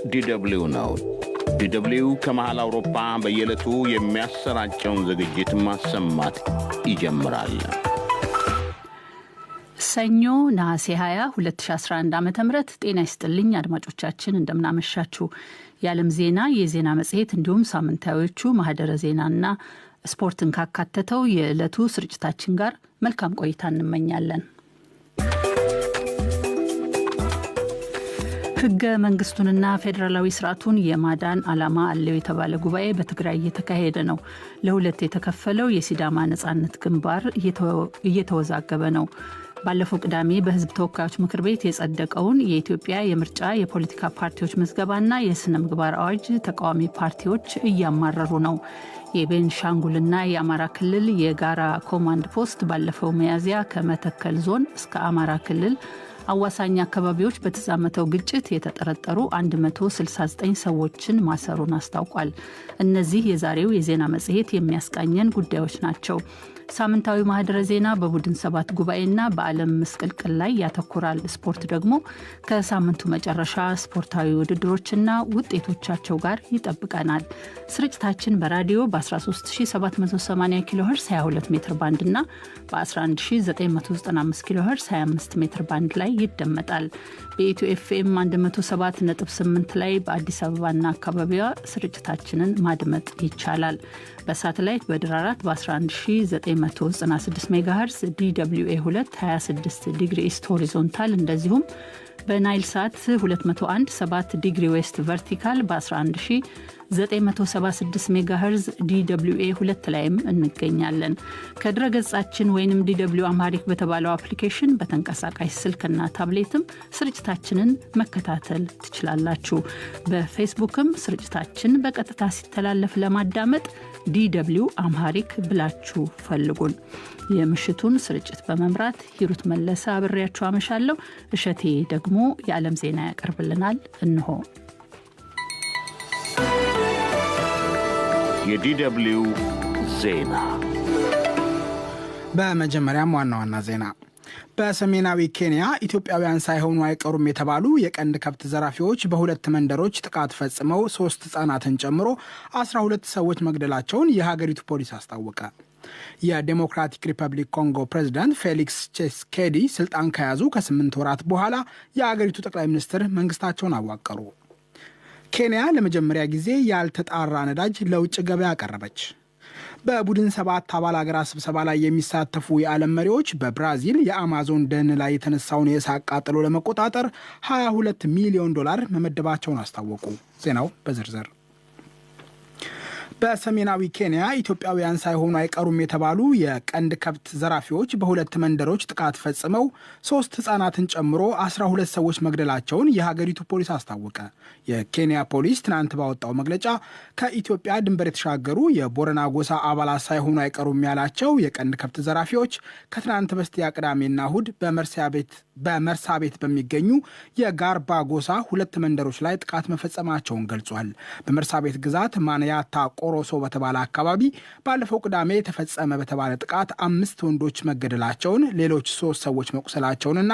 ዲደብሊው ነው። ዲደብሊው ከመሃል አውሮፓ በየዕለቱ የሚያሰራጨውን ዝግጅት ማሰማት ይጀምራል። ሰኞ ነሐሴ 20 2011 ዓ.ም ጤና ይስጥልኝ አድማጮቻችን እንደምናመሻችሁ። የዓለም ዜና፣ የዜና መጽሔት እንዲሁም ሳምንታዊዎቹ ማህደረ ዜናና ስፖርትን ካካተተው የዕለቱ ስርጭታችን ጋር መልካም ቆይታ እንመኛለን። ሕገ መንግስቱንና ፌዴራላዊ ስርዓቱን የማዳን ዓላማ አለው የተባለ ጉባኤ በትግራይ እየተካሄደ ነው። ለሁለት የተከፈለው የሲዳማ ነጻነት ግንባር እየተወዛገበ ነው። ባለፈው ቅዳሜ በህዝብ ተወካዮች ምክር ቤት የጸደቀውን የኢትዮጵያ የምርጫ የፖለቲካ ፓርቲዎች ምዝገባና የስነ ምግባር አዋጅ ተቃዋሚ ፓርቲዎች እያማረሩ ነው። የቤንሻንጉልና የአማራ ክልል የጋራ ኮማንድ ፖስት ባለፈው ሚያዝያ ከመተከል ዞን እስከ አማራ ክልል አዋሳኝ አካባቢዎች በተዛመተው ግጭት የተጠረጠሩ 169 ሰዎችን ማሰሩን አስታውቋል። እነዚህ የዛሬው የዜና መጽሔት የሚያስቃኘን ጉዳዮች ናቸው። ሳምንታዊ ማህደረ ዜና በቡድን ሰባት ጉባኤና በዓለም ምስቅልቅል ላይ ያተኩራል። ስፖርት ደግሞ ከሳምንቱ መጨረሻ ስፖርታዊ ውድድሮችና ውጤቶቻቸው ጋር ይጠብቀናል። ስርጭታችን በራዲዮ በ13780 ኪሎ ሄርዝ 22 ሜትር ባንድ እና በ11995 ኪሎ ሄርዝ 25 ሜትር ባንድ ላይ ይደመጣል። በኢትዮ ኤፍኤም 107.8 ላይ በአዲስ አበባና አካባቢዋ ስርጭታችንን ማድመጥ ይቻላል። በሳተላይት በድር 4 በ11996 ሜጋሄርዝ DWA2 26 ዲግሪ ኢስት ሆሪዞንታል እንደዚሁም በናይል ሳት 201 7 ዲግሪ ዌስት ቨርቲካል በ11976 ሜጋሄርዝ DWA2 ላይም እንገኛለን። ከድረ ገጻችን ወይንም DW Amharic በተባለው አፕሊኬሽን በተንቀሳቃሽ ስልክና ታብሌትም ስርጭታችንን መከታተል ትችላላችሁ። በፌስቡክም ስርጭታችን በቀጥታ ሲተላለፍ ለማዳመጥ DW Amharic ብላችሁ ፈልጉን። የምሽቱን ስርጭት በመምራት ሂሩት መለሰ አብሬያችሁ አመሻለሁ። እሸቴ ደግሞ የዓለም ዜና ያቀርብልናል። እንሆ የዲደብሊው ዜና። በመጀመሪያም ዋና ዋና ዜና። በሰሜናዊ ኬንያ ኢትዮጵያውያን ሳይሆኑ አይቀሩም የተባሉ የቀንድ ከብት ዘራፊዎች በሁለት መንደሮች ጥቃት ፈጽመው 3 ሕፃናትን ጨምሮ 12 ሰዎች መግደላቸውን የሀገሪቱ ፖሊስ አስታወቀ። የዴሞክራቲክ ሪፐብሊክ ኮንጎ ፕሬዝዳንት ፌሊክስ ቺሴኬዲ ስልጣን ከያዙ ከ8 ወራት በኋላ የሀገሪቱ ጠቅላይ ሚኒስትር መንግስታቸውን አዋቀሩ። ኬንያ ለመጀመሪያ ጊዜ ያልተጣራ ነዳጅ ለውጭ ገበያ አቀረበች። በቡድን 7 አባል ሀገራት ስብሰባ ላይ የሚሳተፉ የዓለም መሪዎች በብራዚል የአማዞን ደን ላይ የተነሳውን የእሳት ቃጠሎ ለመቆጣጠር $22 ሚሊዮን መመደባቸውን አስታወቁ። ዜናው በዝርዝር። በሰሜናዊ ኬንያ ኢትዮጵያውያን ሳይሆኑ አይቀሩም የተባሉ የቀንድ ከብት ዘራፊዎች በሁለት መንደሮች ጥቃት ፈጽመው 3 ሕፃናትን ጨምሮ 12 ሰዎች መግደላቸውን የሀገሪቱ ፖሊስ አስታወቀ። የኬንያ ፖሊስ ትናንት ባወጣው መግለጫ ከኢትዮጵያ ድንበር የተሻገሩ የቦረና ጎሳ አባላት ሳይሆኑ አይቀሩም ያላቸው የቀንድ ከብት ዘራፊዎች ከትናንት በስቲያ ቅዳሜና እሁድ በመርሳ ቤት በሚገኙ የጋርባ ጎሳ 2 መንደሮች ላይ ጥቃት መፈጸማቸውን ገልጿል። በመርሳ ቤት ግዛት ማንያታ ቆሮሶ በተባለ አካባቢ ባለፈው ቅዳሜ የተፈጸመ በተባለ ጥቃት 5 ወንዶች መገደላቸውን፣ ሌሎች 3 ሰዎች መቁሰላቸውንና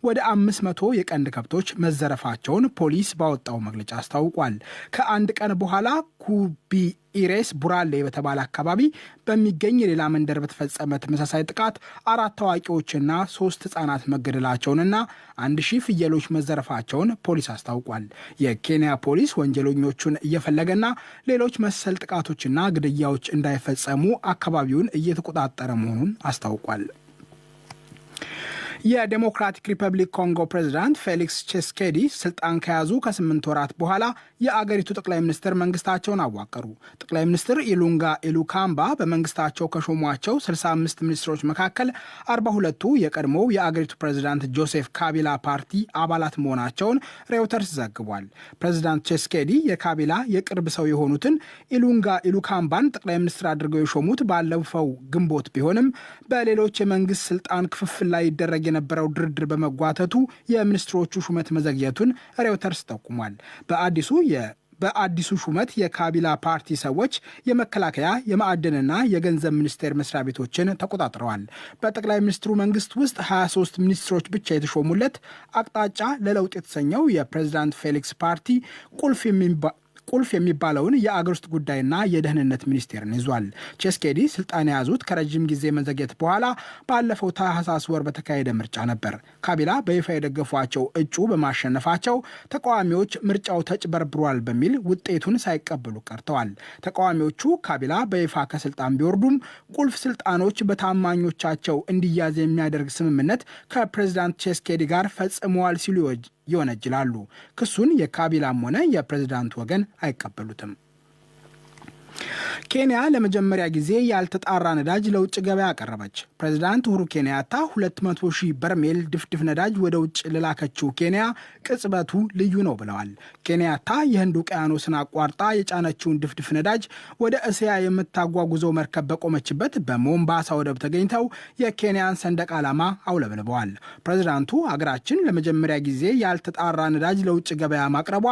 ወደ 500 የቀንድ ከብቶች መዘረፋቸውን ፖሊስ ባወጣው መግለጫ አስታውቋል። ከአንድ ቀን በኋላ ኩቢ ኢሬስ ቡራሌ በተባለ አካባቢ በሚገኝ ሌላ መንደር በተፈጸመ ተመሳሳይ ጥቃት 4 አዋቂዎችና 3 ሕፃናት መገደላቸውንና 1000 ፍየሎች መዘረፋቸውን ፖሊስ አስታውቋል። የኬንያ ፖሊስ ወንጀለኞቹን እየፈለገና ሌሎች መሰል ጥቃቶችና ግድያዎች እንዳይፈጸሙ አካባቢውን እየተቆጣጠረ መሆኑን አስታውቋል። የዴሞክራቲክ ሪፐብሊክ ኮንጎ ፕሬዝዳንት ፌሊክስ ቺሴኬዲ ስልጣን ከያዙ ከ8 ወራት በኋላ የአገሪቱ ጠቅላይ ሚኒስትር መንግስታቸውን አዋቀሩ። ጠቅላይ ሚኒስትር ኢሉንጋ ኢሉካምባ በመንግስታቸው ከሾሟቸው 65 ሚኒስትሮች መካከል 42ቱ የቀድሞው የአገሪቱ ፕሬዝዳንት ጆሴፍ ካቢላ ፓርቲ አባላት መሆናቸውን ሬውተርስ ዘግቧል። ፕሬዝዳንት ቺሴኬዲ የካቢላ የቅርብ ሰው የሆኑትን ኢሉንጋ ኢሉካምባን ጠቅላይ ሚኒስትር አድርገው የሾሙት ባለፈው ግንቦት ቢሆንም በሌሎች የመንግስት ስልጣን ክፍፍል ላይ ይደረግ የነበረው ድርድር በመጓተቱ የሚኒስትሮቹ ሹመት መዘግየቱን ሬውተርስ ጠቁሟል። በአዲሱ ሹመት የካቢላ ፓርቲ ሰዎች የመከላከያ የማዕድንና የገንዘብ ሚኒስቴር መስሪያ ቤቶችን ተቆጣጥረዋል። በጠቅላይ ሚኒስትሩ መንግስት ውስጥ 23 ሚኒስትሮች ብቻ የተሾሙለት አቅጣጫ ለለውጥ የተሰኘው የፕሬዝዳንት ፌሊክስ ፓርቲ ቁልፍ የሚባለውን የአገር ውስጥ ጉዳይና የደህንነት ሚኒስቴርን ይዟል። ቼስኬዲ ስልጣን የያዙት ከረጅም ጊዜ መዘግየት በኋላ ባለፈው ታህሳስ ወር በተካሄደ ምርጫ ነበር። ካቢላ በይፋ የደገፏቸው እጩ በማሸነፋቸው ተቃዋሚዎች ምርጫው ተጭበርብሯል በሚል ውጤቱን ሳይቀበሉ ቀርተዋል። ተቃዋሚዎቹ ካቢላ በይፋ ከስልጣን ቢወርዱም ቁልፍ ስልጣኖች በታማኞቻቸው እንዲያዝ የሚያደርግ ስምምነት ከፕሬዝዳንት ቼስኬዲ ጋር ፈጽመዋል ሲሉ ይወነጅላሉ። ክሱን የካቢላም ሆነ የፕሬዝዳንት ወገን አይቀበሉትም። ኬንያ ለመጀመሪያ ጊዜ ያልተጣራ ነዳጅ ለውጭ ገበያ አቀረበች። ፕሬዝዳንት ኡሁሩ ኬንያታ 200,000 በርሜል ድፍድፍ ነዳጅ ወደ ውጭ ለላከችው ኬንያ ቅጽበቱ ልዩ ነው ብለዋል። ኬንያታ የህንድ ውቅያኖስን አቋርጣ የጫነችውን ድፍድፍ ነዳጅ ወደ እስያ የምታጓጉዘው መርከብ በቆመችበት በሞምባሳ ወደብ ተገኝተው የኬንያን ሰንደቅ ዓላማ አውለብልበዋል። ፕሬዝዳንቱ አገራችን ለመጀመሪያ ጊዜ ያልተጣራ ነዳጅ ለውጭ ገበያ ማቅረቧ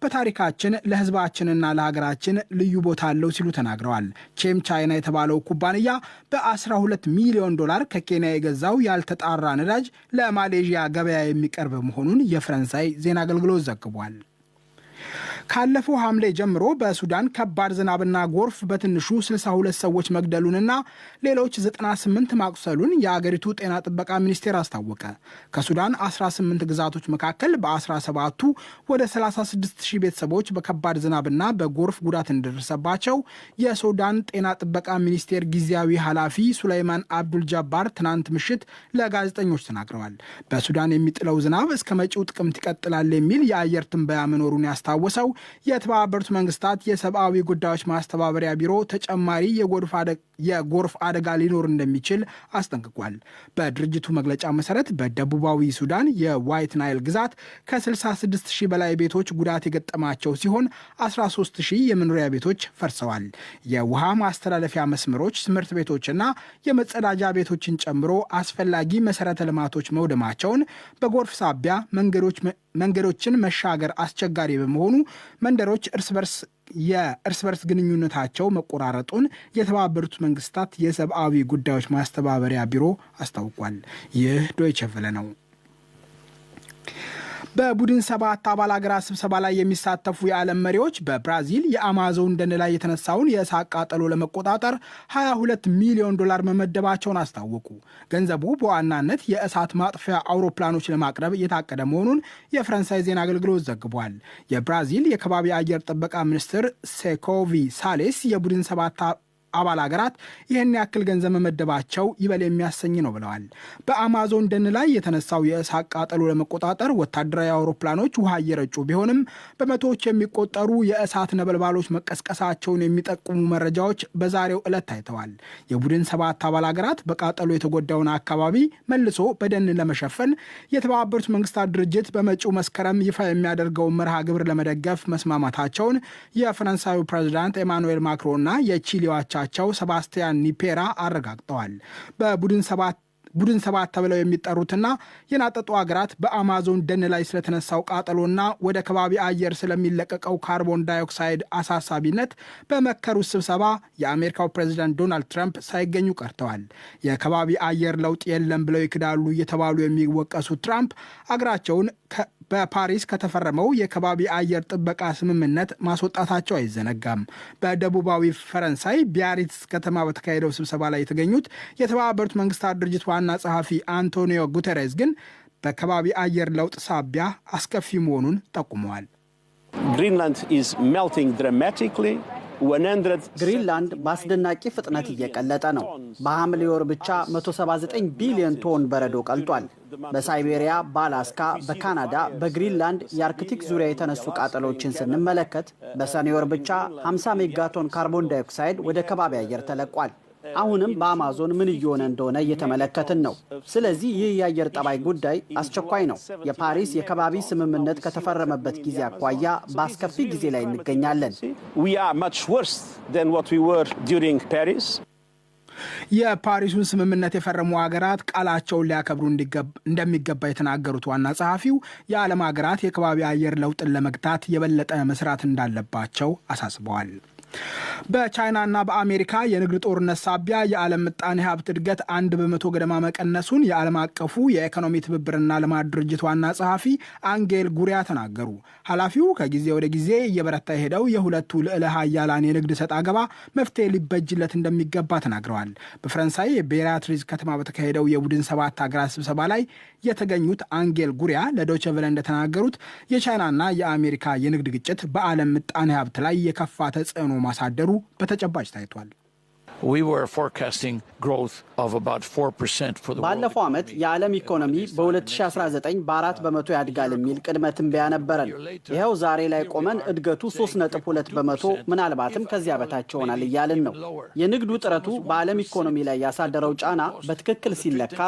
በታሪካችን ለህዝባችንና ለሀገራችን ልዩ ቦታ አለው ሲሉ ተናግረዋል። ቼም ቻይና የተባለው ኩባንያ በ12 ሚሊዮን ዶላር ከኬንያ የገዛው ያልተጣራ ነዳጅ ለማሌዥያ ገበያ የሚቀርብ መሆኑን የፈረንሳይ ዜና አገልግሎት ዘግቧል። ካለፈው ሐምሌ ጀምሮ በሱዳን ከባድ ዝናብና ጎርፍ በትንሹ 62 ሰዎች መግደሉንና ሌሎች 98 ማቁሰሉን የአገሪቱ ጤና ጥበቃ ሚኒስቴር አስታወቀ። ከሱዳን 18 ግዛቶች መካከል በ17ቱ ወደ 36,000 ቤተሰቦች በከባድ ዝናብና በጎርፍ ጉዳት እንደደረሰባቸው የሱዳን ጤና ጥበቃ ሚኒስቴር ጊዜያዊ ኃላፊ ሱላይማን አብዱል ጃባር ትናንት ምሽት ለጋዜጠኞች ተናግረዋል። በሱዳን የሚጥለው ዝናብ እስከ መጪው ጥቅምት ይቀጥላል የሚል የአየር ትንበያ መኖሩን ያስታወሰው የተባበሩት መንግስታት የሰብአዊ ጉዳዮች ማስተባበሪያ ቢሮ ተጨማሪ የጎርፍ አደጋ ሊኖር እንደሚችል አስጠንቅቋል። በድርጅቱ መግለጫ መሰረት በደቡባዊ ሱዳን የዋይት ናይል ግዛት ከ66,000 በላይ ቤቶች ጉዳት የገጠማቸው ሲሆን 13,000 የመኖሪያ ቤቶች ፈርሰዋል። የውሃ ማስተላለፊያ መስመሮች፣ ትምህርት ቤቶችና የመጸዳጃ ቤቶችን ጨምሮ አስፈላጊ መሰረተ ልማቶች መውደማቸውን፣ በጎርፍ ሳቢያ መንገዶችን መሻገር አስቸጋሪ በመሆኑ መንደሮች የእርስ በርስ ግንኙነታቸው መቆራረጡን የተባበሩት መንግስታት የሰብአዊ ጉዳዮች ማስተባበሪያ ቢሮ አስታውቋል። ይህ ዶይቼ ቬለ ነው። በቡድን 7 አባል ሀገራት ስብሰባ ላይ የሚሳተፉ የዓለም መሪዎች በብራዚል የአማዞን ደን ላይ የተነሳውን የእሳት ቃጠሎ ለመቆጣጠር 22 ሚሊዮን ዶላር መመደባቸውን አስታወቁ። ገንዘቡ በዋናነት የእሳት ማጥፊያ አውሮፕላኖች ለማቅረብ የታቀደ መሆኑን የፈረንሳይ ዜና አገልግሎት ዘግቧል። የብራዚል የከባቢ አየር ጥበቃ ሚኒስትር ሴኮቪ ሳሌስ የቡድን 7 አባል ሀገራት ይህን ያክል ገንዘብ መመደባቸው ይበል የሚያሰኝ ነው ብለዋል። በአማዞን ደን ላይ የተነሳው የእሳት ቃጠሎ ለመቆጣጠር ወታደራዊ አውሮፕላኖች ውሃ እየረጩ ቢሆንም በመቶዎች የሚቆጠሩ የእሳት ነበልባሎች መቀስቀሳቸውን የሚጠቁሙ መረጃዎች በዛሬው ዕለት ታይተዋል። የቡድን 7 አባል ሀገራት በቃጠሎ የተጎዳውን አካባቢ መልሶ በደን ለመሸፈን የተባበሩት መንግስታት ድርጅት በመጪው መስከረም ይፋ የሚያደርገውን መርሃ ግብር ለመደገፍ መስማማታቸውን የፈረንሳዩ ፕሬዝዳንት ኤማኑኤል ማክሮንና የቺሊዋቻ ሰባስቲያን ኒፔራ አረጋግጠዋል። በቡድን 7 ተብለው የሚጠሩትና የናጠጡ ሀገራት በአማዞን ደን ላይ ስለተነሳው ቃጠሎና ወደ ከባቢ አየር ስለሚለቀቀው ካርቦን ዳይኦክሳይድ አሳሳቢነት በመከሩት ስብሰባ የአሜሪካው ፕሬዝዳንት ዶናልድ ትራምፕ ሳይገኙ ቀርተዋል። የከባቢ አየር ለውጥ የለም ብለው ይክዳሉ የተባሉ የሚወቀሱት ትራምፕ አገራቸውን በፓሪስ ከተፈረመው የከባቢ አየር ጥበቃ ስምምነት ማስወጣታቸው አይዘነጋም። በደቡባዊ ፈረንሳይ ቢያሪትስ ከተማ በተካሄደው ስብሰባ ላይ የተገኙት የተባበሩት መንግስታት ድርጅት ዋና ጸሐፊ አንቶኒዮ ጉተሬስ ግን በከባቢ አየር ለውጥ ሳቢያ አስከፊ መሆኑን ጠቁመዋል። ግሪንላንድ በአስደናቂ ፍጥነት እየቀለጠ ነው። በሐምሌ ወር ብቻ 179 ቢሊዮን ቶን በረዶ ቀልጧል። በሳይቤሪያ፣ በአላስካ፣ በካናዳ፣ በግሪንላንድ የአርክቲክ ዙሪያ የተነሱ ቃጠሎችን ስንመለከት በሰኔ ወር ብቻ 50 ሜጋቶን ካርቦን ዳይኦክሳይድ ወደ ከባቢ አየር ተለቋል። አሁንም በአማዞን ምን እየሆነ እንደሆነ እየተመለከትን ነው። ስለዚህ ይህ የአየር ጠባይ ጉዳይ አስቸኳይ ነው። የፓሪስ የከባቢ ስምምነት ከተፈረመበት ጊዜ አኳያ በአስከፊ ጊዜ ላይ እንገኛለን። የፓሪሱን ስምምነት የፈረሙ ሀገራት ቃላቸውን ሊያከብሩ እንደሚገባ የተናገሩት ዋና ጸሐፊው የዓለም ሀገራት የከባቢ አየር ለውጥን ለመግታት የበለጠ መስራት እንዳለባቸው አሳስበዋል። በቻይናና በአሜሪካ የንግድ ጦርነት ሳቢያ የዓለም ምጣኔ ሀብት እድገት 1% ገደማ መቀነሱን የዓለም አቀፉ የኢኮኖሚ ትብብርና ልማት ድርጅት ዋና ጸሐፊ አንጌል ጉሪያ ተናገሩ። ኃላፊው ከጊዜ ወደ ጊዜ እየበረታ የሄደው የሁለቱ ልዕለ ሀያላን የንግድ ሰጥ አገባ መፍትሄ ሊበጅለት እንደሚገባ ተናግረዋል። በፈረንሳይ የቤራትሪዝ ከተማ በተካሄደው የቡድን 7 ሀገራት ስብሰባ ላይ የተገኙት አንጌል ጉሪያ ለዶይቼ ቬለ እንደተናገሩት የቻይናና የአሜሪካ የንግድ ግጭት በዓለም ምጣኔ ሀብት ላይ የከፋ ተጽዕኖ ማሳደሩ በተጨባጭ ታይቷል። ባለፈው ዓመት የዓለም ኢኮኖሚ በ2019 በ4% ያድጋል የሚል ቅድመ ትንበያ ነበረን። ይኸው ዛሬ ላይ ቆመን እድገቱ 3.2% ምናልባትም ከዚያ በታች ይሆናል እያልን ነው። የንግዱ ጥረቱ በዓለም ኢኮኖሚ ላይ ያሳደረው ጫና በትክክል ሲለካ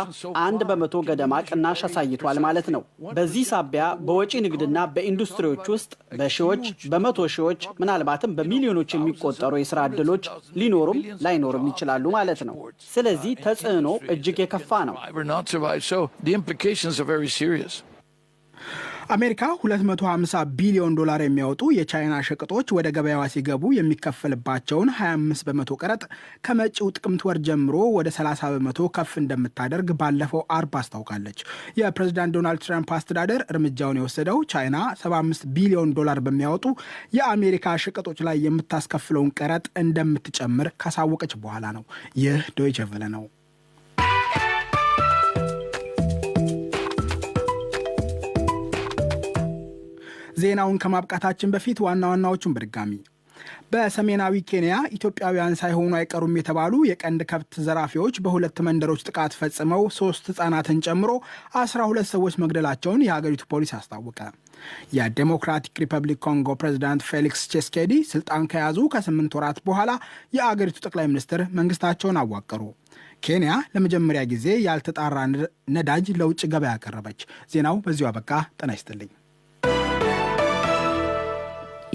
1% ገደማ ቅናሽ አሳይቷል ማለት ነው። በዚህ ሳቢያ በወጪ ንግድና በኢንዱስትሪዎች ውስጥ በሺዎች በመቶ ሺዎች ምናልባትም በሚሊዮኖች የሚቆጠሩ የሥራ ዕድሎች ሊኖሩም ላይኖርም ይችላሉ ማለት ነው። ስለዚህ ተጽዕኖ እጅግ የከፋ ነው። አሜሪካ $250 ቢሊዮን የሚያወጡ የቻይና ሸቀጦች ወደ ገበያዋ ሲገቡ የሚከፈልባቸውን 25% ቀረጥ ከመጪው ጥቅምት ወር ጀምሮ ወደ 30% ከፍ እንደምታደርግ ባለፈው አርብ አስታውቃለች። የፕሬዝዳንት ዶናልድ ትራምፕ አስተዳደር እርምጃውን የወሰደው ቻይና $75 ቢሊዮን በሚያወጡ የአሜሪካ ሸቀጦች ላይ የምታስከፍለውን ቀረጥ እንደምትጨምር ካሳወቀች በኋላ ነው። ይህ ዶይቼ ቬለ ነው። ዜናውን ከማብቃታችን በፊት ዋና ዋናዎቹን በድጋሚ በሰሜናዊ ኬንያ ኢትዮጵያውያን ሳይሆኑ አይቀሩም የተባሉ የቀንድ ከብት ዘራፊዎች በሁለት መንደሮች ጥቃት ፈጽመው 3 ሕፃናትን ጨምሮ 12 ሰዎች መግደላቸውን የሀገሪቱ ፖሊስ አስታወቀ። የዴሞክራቲክ ሪፐብሊክ ኮንጎ ፕሬዝዳንት ፌሊክስ ቺሴኬዲ ስልጣን ከያዙ ከ8 ወራት በኋላ የአገሪቱ ጠቅላይ ሚኒስትር መንግስታቸውን አዋቀሩ። ኬንያ ለመጀመሪያ ጊዜ ያልተጣራ ነዳጅ ለውጭ ገበያ አቀረበች። ዜናው በዚሁ አበቃ። ጤና ይስጥልኝ።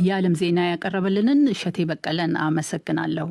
የዓለም ዜና ያቀረበልንን እሸቴ በቀለን አመሰግናለሁ።